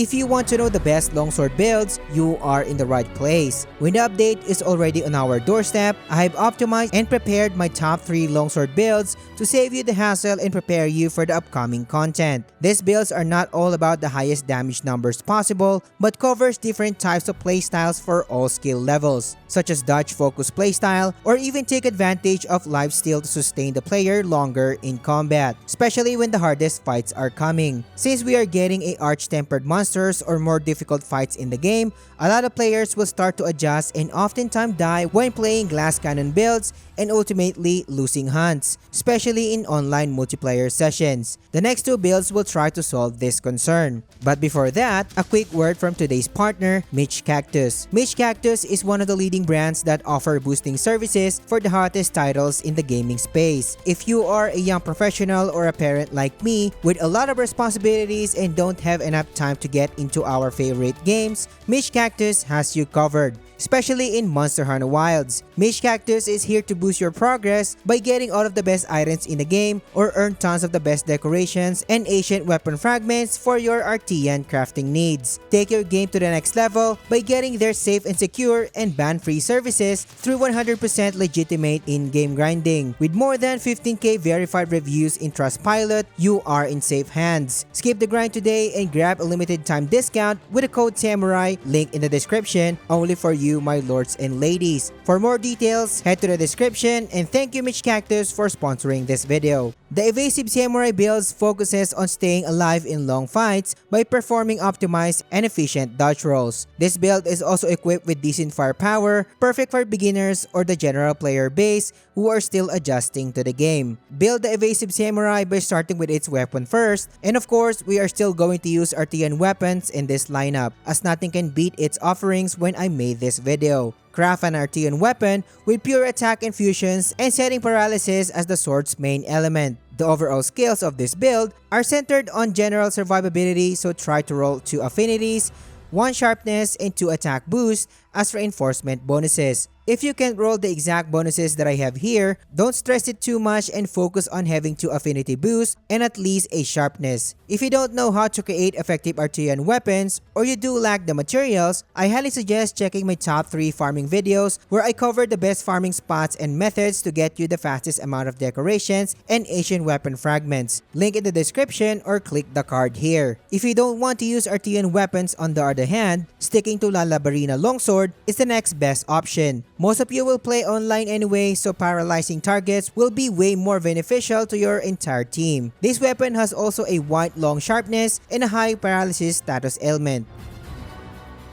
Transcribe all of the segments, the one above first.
If you want to know the best longsword builds, you are in the right place. When the update is already on our doorstep, I have optimized and prepared my top 3 longsword builds to save you the hassle and prepare you for the upcoming content. These builds are not all about the highest damage numbers possible, but covers different types of playstyles for all skill levels, such as dodge focus playstyle, or even take advantage of lifesteal to sustain the player longer in combat, especially when the hardest fights are coming. Since we are getting a arch-tempered monsters or more difficult fights in the game, a lot of players will start to adjust and oftentimes die when playing glass cannon builds and ultimately losing hunts, especially in online multiplayer sessions. The next 2 builds will try to solve this concern. But before that, a quick word from today's partner, Mitch Cactus. Mitch Cactus is one of the leading brands that offer boosting services for the hottest titles in the gaming space. If you are a young professional or a parent like me with a lot of responsibilities and don't have enough time to get into our favorite games, Mitch Cactus has you covered, especially in Monster Hunter Wilds. Mitch Cactus is here to boost your progress by getting all of the best items in the game or earn tons of the best decorations and ancient weapon fragments for your artisan crafting needs. Take your game to the next level by getting their safe and secure and ban-free services through 100% legitimate in-game grinding. With more than 15k verified reviews in Trustpilot, you are in safe hands. Skip the grind today and grab a limited time discount with the code SAMURAI, link in the description, only for you, my lords and ladies. For more details, head to the description, and thank you Mitch Cactus for sponsoring this video. The Evasive Samurai builds focuses on staying alive in long fights by performing optimized and efficient dodge rolls. This build is also equipped with decent firepower, perfect for beginners or the general player base who are still adjusting to the game. Build the Evasive Samurai by starting with its weapon first, and of course, we are still going to use artisan weapons in this lineup, as nothing can beat its offerings when I made this video. Craft an artisan weapon with pure attack infusions and setting paralysis as the sword's main element. The overall skills of this build are centered on general survivability, so try to roll 2 affinities, 1 sharpness, and 2 attack boosts as reinforcement bonuses. If you can't roll the exact bonuses that I have here, don't stress it too much and focus on having 2 affinity boosts and at least a sharpness. If you don't know how to create effective artisan weapons or you do lack the materials, I highly suggest checking my top 3 farming videos where I cover the best farming spots and methods to get you the fastest amount of decorations and ancient weapon fragments. Link in the description or click the card here. If you don't want to use artisan weapons on the other hand, sticking to La Labarina Longsword is the next best option. Most of you will play online anyway, so paralyzing targets will be way more beneficial to your entire team. This weapon has also a wide long sharpness and a high paralysis status ailment.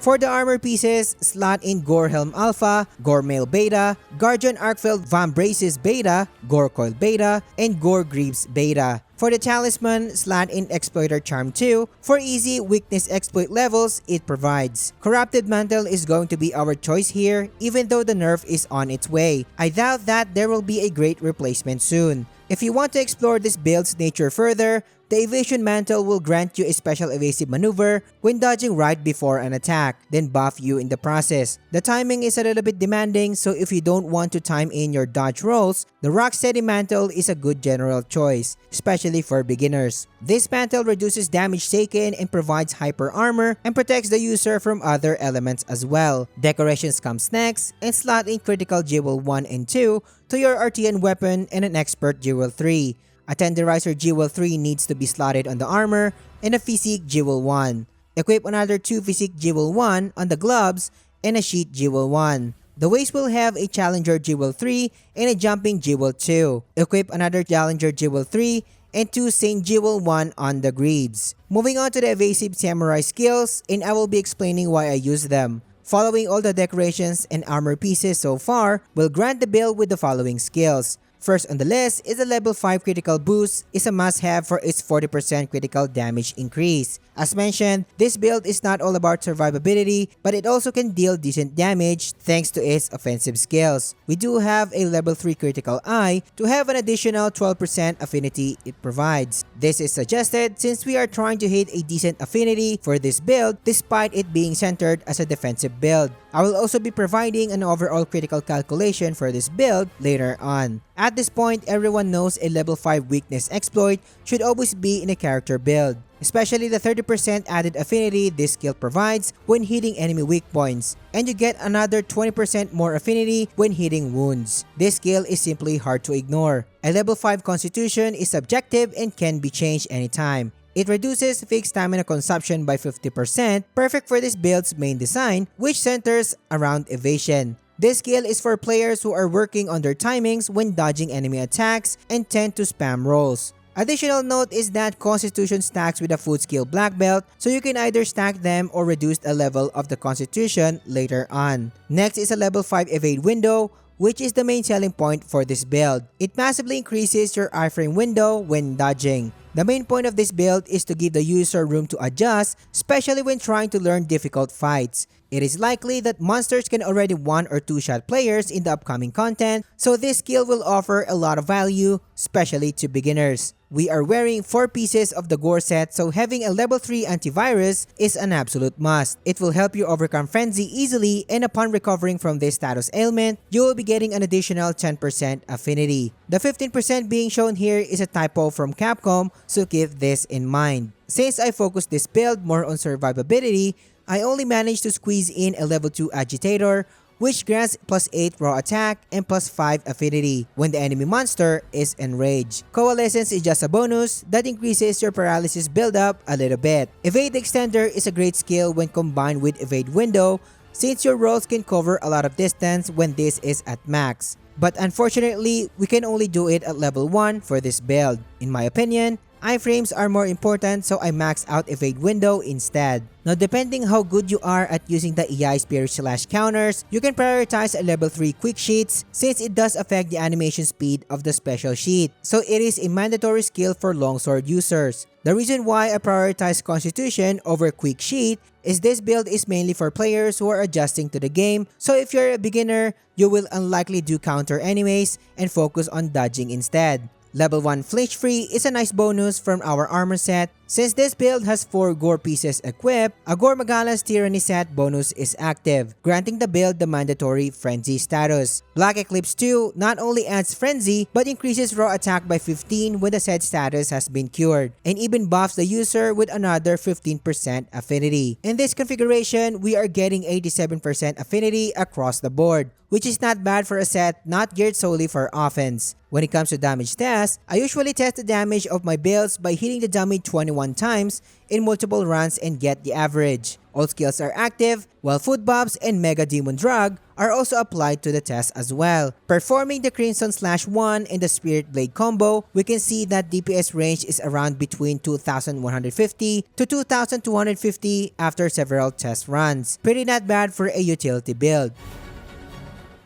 For the armor pieces, slot in Gorehelm Alpha, Goremail Beta, Guardian Arkfeld Van Braces Beta, Gorecoil Beta, and Goregreaves Beta. For the talisman, slot in Exploiter Charm 2. For easy weakness exploit levels, it provides. Corrupted Mantle is going to be our choice here, even though the nerf is on its way. I doubt that there will be a great replacement soon. If you want to explore this build's nature further, the Evasion Mantle will grant you a special evasive maneuver when dodging right before an attack, then buff you in the process. The timing is a little bit demanding, so if you don't want to time in your dodge rolls, the Rocksteady Mantle is a good general choice, especially for beginners. This mantle reduces damage taken and provides hyper armor and protects the user from other elements as well. Decorations comes next, and slot in Critical Jewel 1 and 2 to your artisan weapon and an Expert Jewel 3. A Tenderizer Jewel 3 needs to be slotted on the armor and a Physique Jewel 1. Equip another 2 Physique Jewel 1 on the gloves and a Sheath Jewel 1. The waist will have a Challenger Jewel 3 and a Jumping Jewel 2. Equip another Challenger Jewel 3 and 2 Saint Jewel 1 on the greaves. Moving on to the Evasive Samurai skills, and I will be explaining why I use them. Following all the decorations and armor pieces so far will grant the build with the following skills. First on the list is a level 5 critical boost is a must-have for its 40% critical damage increase. As mentioned, this build is not all about survivability, but it also can deal decent damage thanks to its offensive skills. We do have a level 3 critical eye to have an additional 12% affinity it provides. This is suggested since we are trying to hit a decent affinity for this build despite it being centered as a defensive build. I will also be providing an overall critical calculation for this build later on. At this point, everyone knows a level 5 weakness exploit should always be in a character build. especially the 30% added affinity this skill provides when hitting enemy weak points, and you get another 20% more affinity when hitting wounds. This skill is simply hard to ignore. A level 5 constitution is subjective and can be changed anytime. It reduces fixed stamina consumption by 50%, perfect for this build's main design, which centers around evasion. This skill is for players who are working on their timings when dodging enemy attacks and tend to spam rolls. Additional note is that Constitution stacks with a food skill black belt, so you can either stack them or reduce a level of the Constitution later on. Next is a level 5 evade window, which is the main selling point for this build. It massively increases your iframe window when dodging. The main point of this build is to give the user room to adjust, especially when trying to learn difficult fights. It is likely that monsters can already 1 or 2 shot players in the upcoming content, so this skill will offer a lot of value, especially to beginners. We are wearing 4 pieces of the gore set, so having a level 3 antivirus is an absolute must. It will help you overcome frenzy easily, and upon recovering from this status ailment, you will be getting an additional 10% affinity. The 15% being shown here is a typo from Capcom, so keep this in mind. Since I focused this build more on survivability, I only managed to squeeze in a level 2 agitator, which grants plus 8 raw attack and plus 5 affinity when the enemy monster is enraged. Coalescence is just a bonus that increases your paralysis buildup a little bit. Evade Extender is a great skill when combined with Evade Window, since your rolls can cover a lot of distance when this is at max. But unfortunately, we can only do it at level 1 for this build. In my opinion, iframes are more important, so I max out Evade Window instead. Now, depending how good you are at using the EI Spirit Slash counters, you can prioritize a level 3 Quick Sheets since it does affect the animation speed of the special sheet, so it is a mandatory skill for longsword users. The reason why I prioritize Constitution over Quick Sheet is this build is mainly for players who are adjusting to the game, so if you're a beginner, you will unlikely do counter anyways and focus on dodging instead. Level 1 Flinch Free is a nice bonus from our armor set. Since this build has 4 gore pieces equipped, a Gore Magalas Tyranny set bonus is active, granting the build the mandatory Frenzy status. Black Eclipse 2 not only adds Frenzy, but increases raw attack by 15 when the said status has been cured, and even buffs the user with another 15% affinity. In this configuration, we are getting 87% affinity across the board, which is not bad for a set not geared solely for offense. When it comes to damage tests, I usually test the damage of my builds by hitting the damage 21 times in multiple runs and get the average. All skills are active, while food buffs and Mega Demon Drug are also applied to the test as well. Performing the Crimson Slash 1 and the Spirit Blade combo, we can see that DPS range is around between 2,150 to 2,250 after several test runs. Pretty not bad for a utility build.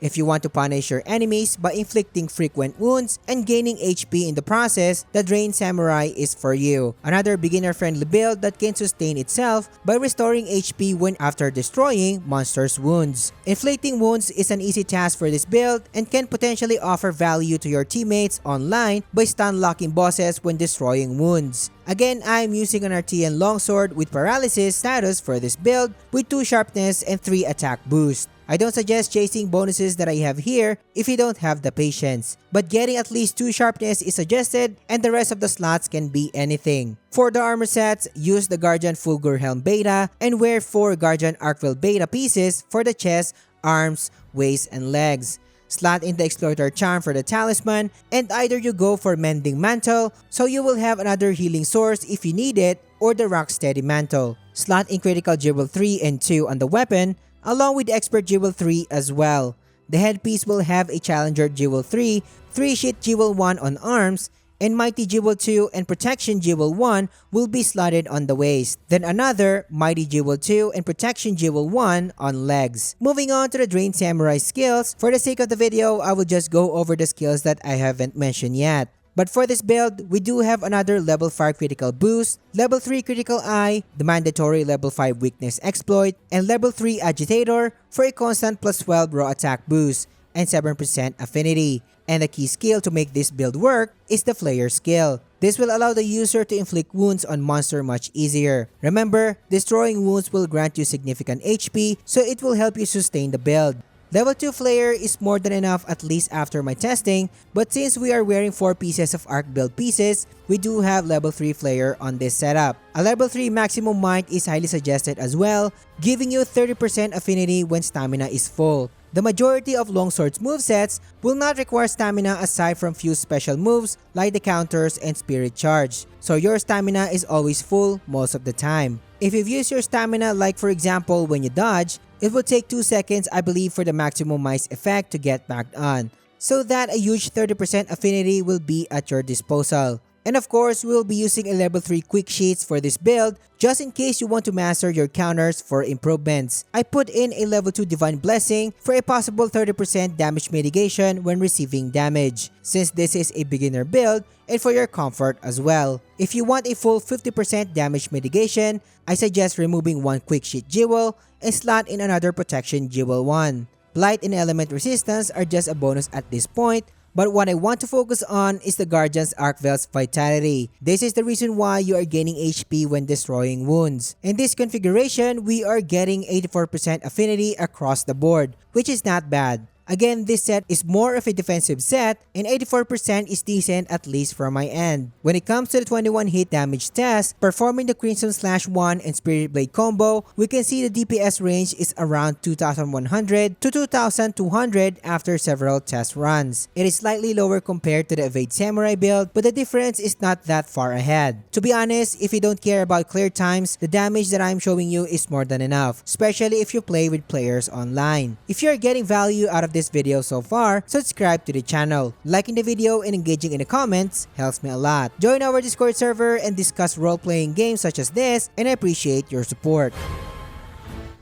If you want to punish your enemies by inflicting frequent wounds and gaining HP in the process, the Drain Samurai is for you. Another beginner-friendly build that can sustain itself by restoring HP when after destroying monsters' wounds. Inflicting wounds is an easy task for this build and can potentially offer value to your teammates online by stun-locking bosses when destroying wounds. Again, I am using an Artean Longsword with Paralysis status for this build with 2 Sharpness and 3 attack boost. I don't suggest chasing bonuses that I have here if you don't have the patience, but getting at least 2 Sharpness is suggested and the rest of the slots can be anything. For the armor sets, use the Guardian Fulgur Helm Beta and wear 4 Guardian Arcville Beta pieces for the chest, arms, waist, and legs. Slot in the Exploiter Charm for the talisman, and either you go for Mending Mantle, so you will have another healing source if you need it, or the Rocksteady Mantle. Slot in Critical Jewel 3 and 2 on the weapon, along with Expert Jewel 3 as well. The headpiece will have a Challenger Jewel 3, 3-Sheet Jewel 1 on arms, and Mighty Jewel 2 and Protection Jewel 1 will be slotted on the waist. Then another Mighty Jewel 2 and Protection Jewel 1 on legs. Moving on to the Drain Samurai skills, for the sake of the video, I will just go over the skills that I haven't mentioned yet. But for this build, we do have another level 5 critical boost, level 3 critical eye, the mandatory level 5 weakness exploit, and level 3 agitator for a constant plus 12 raw attack boost and 7% affinity. And the key skill to make this build work is the Flayer skill. This will allow the user to inflict wounds on monster much easier. Remember, destroying wounds will grant you significant HP, so it will help you sustain the build. Level 2 flare is more than enough at least after my testing, but since we are wearing 4 pieces of arc build pieces, we do have level 3 flare on this setup. A level 3 maximum might is highly suggested as well, giving you 30% affinity when stamina is full. The majority of Longsword's movesets will not require stamina aside from few special moves like the counters and spirit charge, so your stamina is always full most of the time. If you've used your stamina, like for example when you dodge, it will take 2 seconds I believe for the maximum mice effect to get back on, so that a huge 30% affinity will be at your disposal. And of course, we'll be using a level 3 quick sheets for this build just in case you want to master your counters for improvements. I put in a level 2 Divine Blessing for a possible 30% damage mitigation when receiving damage, since this is a beginner build and for your comfort as well. If you want a full 50% damage mitigation, I suggest removing one quick sheet jewel and slot in another protection jewel 1. Blight and element resistance are just a bonus at this point, but what I want to focus on is the Guardian's Arcvel's Vitality. This is the reason why you are gaining HP when destroying wounds. In this configuration, we are getting 84% affinity across the board, which is not bad. Again, this set is more of a defensive set and 84% is decent at least from my end. When it comes to the 21 hit damage test, performing the Crimson Slash 1 and Spirit Blade combo, we can see the DPS range is around 2100 to 2200 after several test runs. It is slightly lower compared to the Evade Samurai build, but the difference is not that far ahead. To be honest, if you don't care about clear times, the damage that I'm showing you is more than enough, especially if you play with players online. If you're getting value out of this video so far, subscribe to the channel. Liking the video and engaging in the comments helps me a lot. Join our Discord server and discuss role-playing games such as this, and I appreciate your support.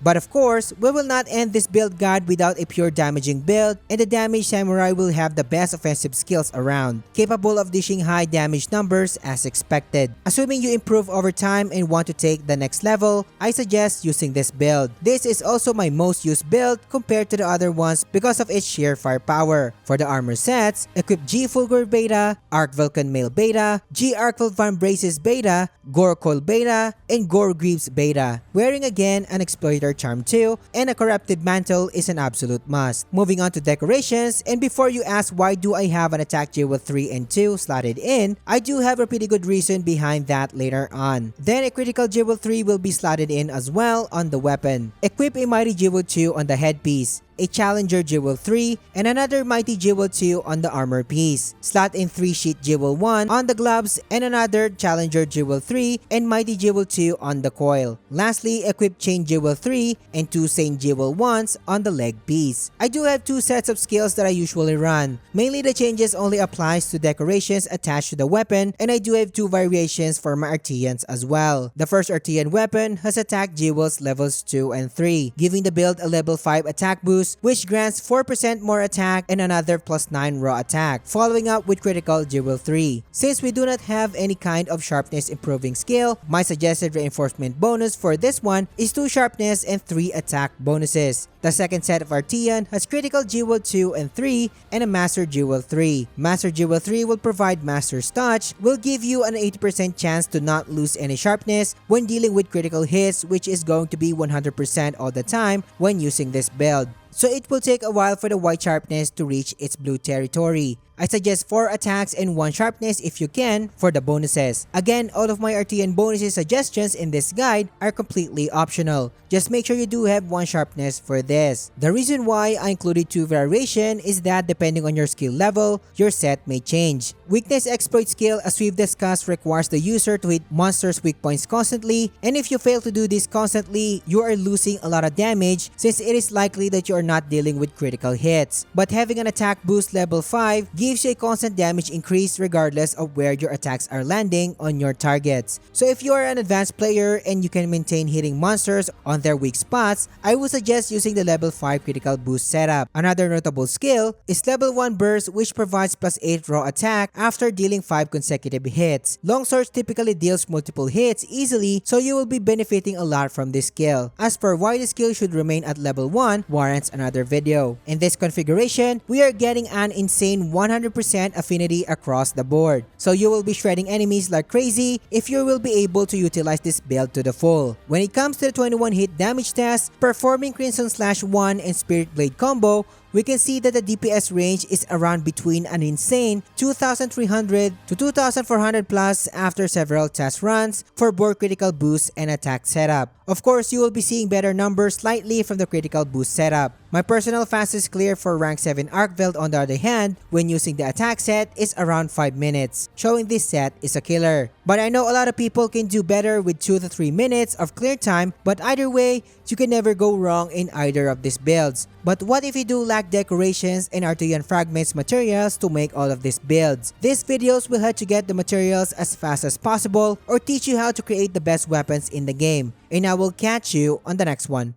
But of course, we will not end this build guide without a pure damaging build, and the Damage Samurai will have the best offensive skills around, capable of dishing high damage numbers as expected. Assuming you improve over time and want to take the next level, I suggest using this build. This is also my most used build compared to the other ones because of its sheer firepower. For the armor sets, equip G Fulgur Beta, Arc Vulcan Male Beta, G Arc Van Braces Beta, Gore Coil Beta, and Gore Greaves Beta. Wearing again an Exploiter Charm 2 and a Corrupted Mantle is an absolute must. Moving on to decorations, and before you ask why do I have an Attack Jewel 3 and 2 slotted in, I do have a pretty good reason behind that later on. Then a Critical Jewel 3 will be slotted in as well on the weapon. Equip a Mighty Jewel 2 on the headpiece, a Challenger Jewel 3, and another Mighty Jewel 2 on the armor piece. Slot in 3 Sheet Jewel 1 on the gloves and another Challenger Jewel 3 and Mighty Jewel 2 on the coil. Lastly, equip Chain Jewel 3 and 2 Saint Jewel 1s on the leg piece. I do have 2 sets of skills that I usually run. Mainly the changes only applies to decorations attached to the weapon, and I do have 2 variations for my Artians as well. The first Artian weapon has attack jewels levels 2 and 3, giving the build a level 5 attack boost, which grants 4% more attack and another +9 raw attack, following up with Critical Jewel 3. Since we do not have any kind of sharpness improving skill, my suggested reinforcement bonus for this one is 2 sharpness and 3 attack bonuses. The second set of Artian has Critical Jewel 2 and 3 and a Master Jewel 3. Master Jewel 3 will provide Master's Touch, will give you an 80% chance to not lose any sharpness when dealing with critical hits, which is going to be 100% all the time when using this build. So it will take a while for the white sharpness to reach its blue territory. I suggest 4 attacks and 1 sharpness if you can for the bonuses. Again, all of my Artian bonuses suggestions in this guide are completely optional. Just make sure you do have 1 sharpness for this. The reason why I included 2 variation is that depending on your skill level, your set may change. Weakness exploit skill, as we've discussed, requires the user to hit monsters' weak points constantly, and if you fail to do this constantly, you are losing a lot of damage since it is likely that you are not dealing with critical hits. But having an attack boost level 5 gives you a constant damage increase regardless of where your attacks are landing on your targets. So if you are an advanced player and you can maintain hitting monsters on their weak spots, I would suggest using the level 5 critical boost setup. Another notable skill is level 1 burst, which provides +8 raw attack after dealing 5 consecutive hits. Longswords typically deals multiple hits easily, so you will be benefiting a lot from this skill. As for why the skill should remain at level 1 warrants another video. In this configuration, we are getting an insane 100 100% affinity across the board. So you will be shredding enemies like crazy if you will be able to utilize this build to the full. When it comes to the 21 hit damage test, performing Crimson Slash 1 and Spirit Blade combo, we can see that the DPS range is around between an insane 2,300 to 2,400 plus after several test runs for both critical boost and attack setup. Of course, you will be seeing better numbers slightly from the critical boost setup. My personal fastest clear for rank 7 arc build on the other hand, when using the attack set, is around 5 minutes, showing this set is a killer. But I know a lot of people can do better with 2 to 3 minutes of clear time, but either way, you can never go wrong in either of these builds. But what if you do lack decorations and Artillery Fragments materials to make all of these builds? These videos will help you get the materials as fast as possible or teach you how to create the best weapons in the game. And I will catch you on the next one.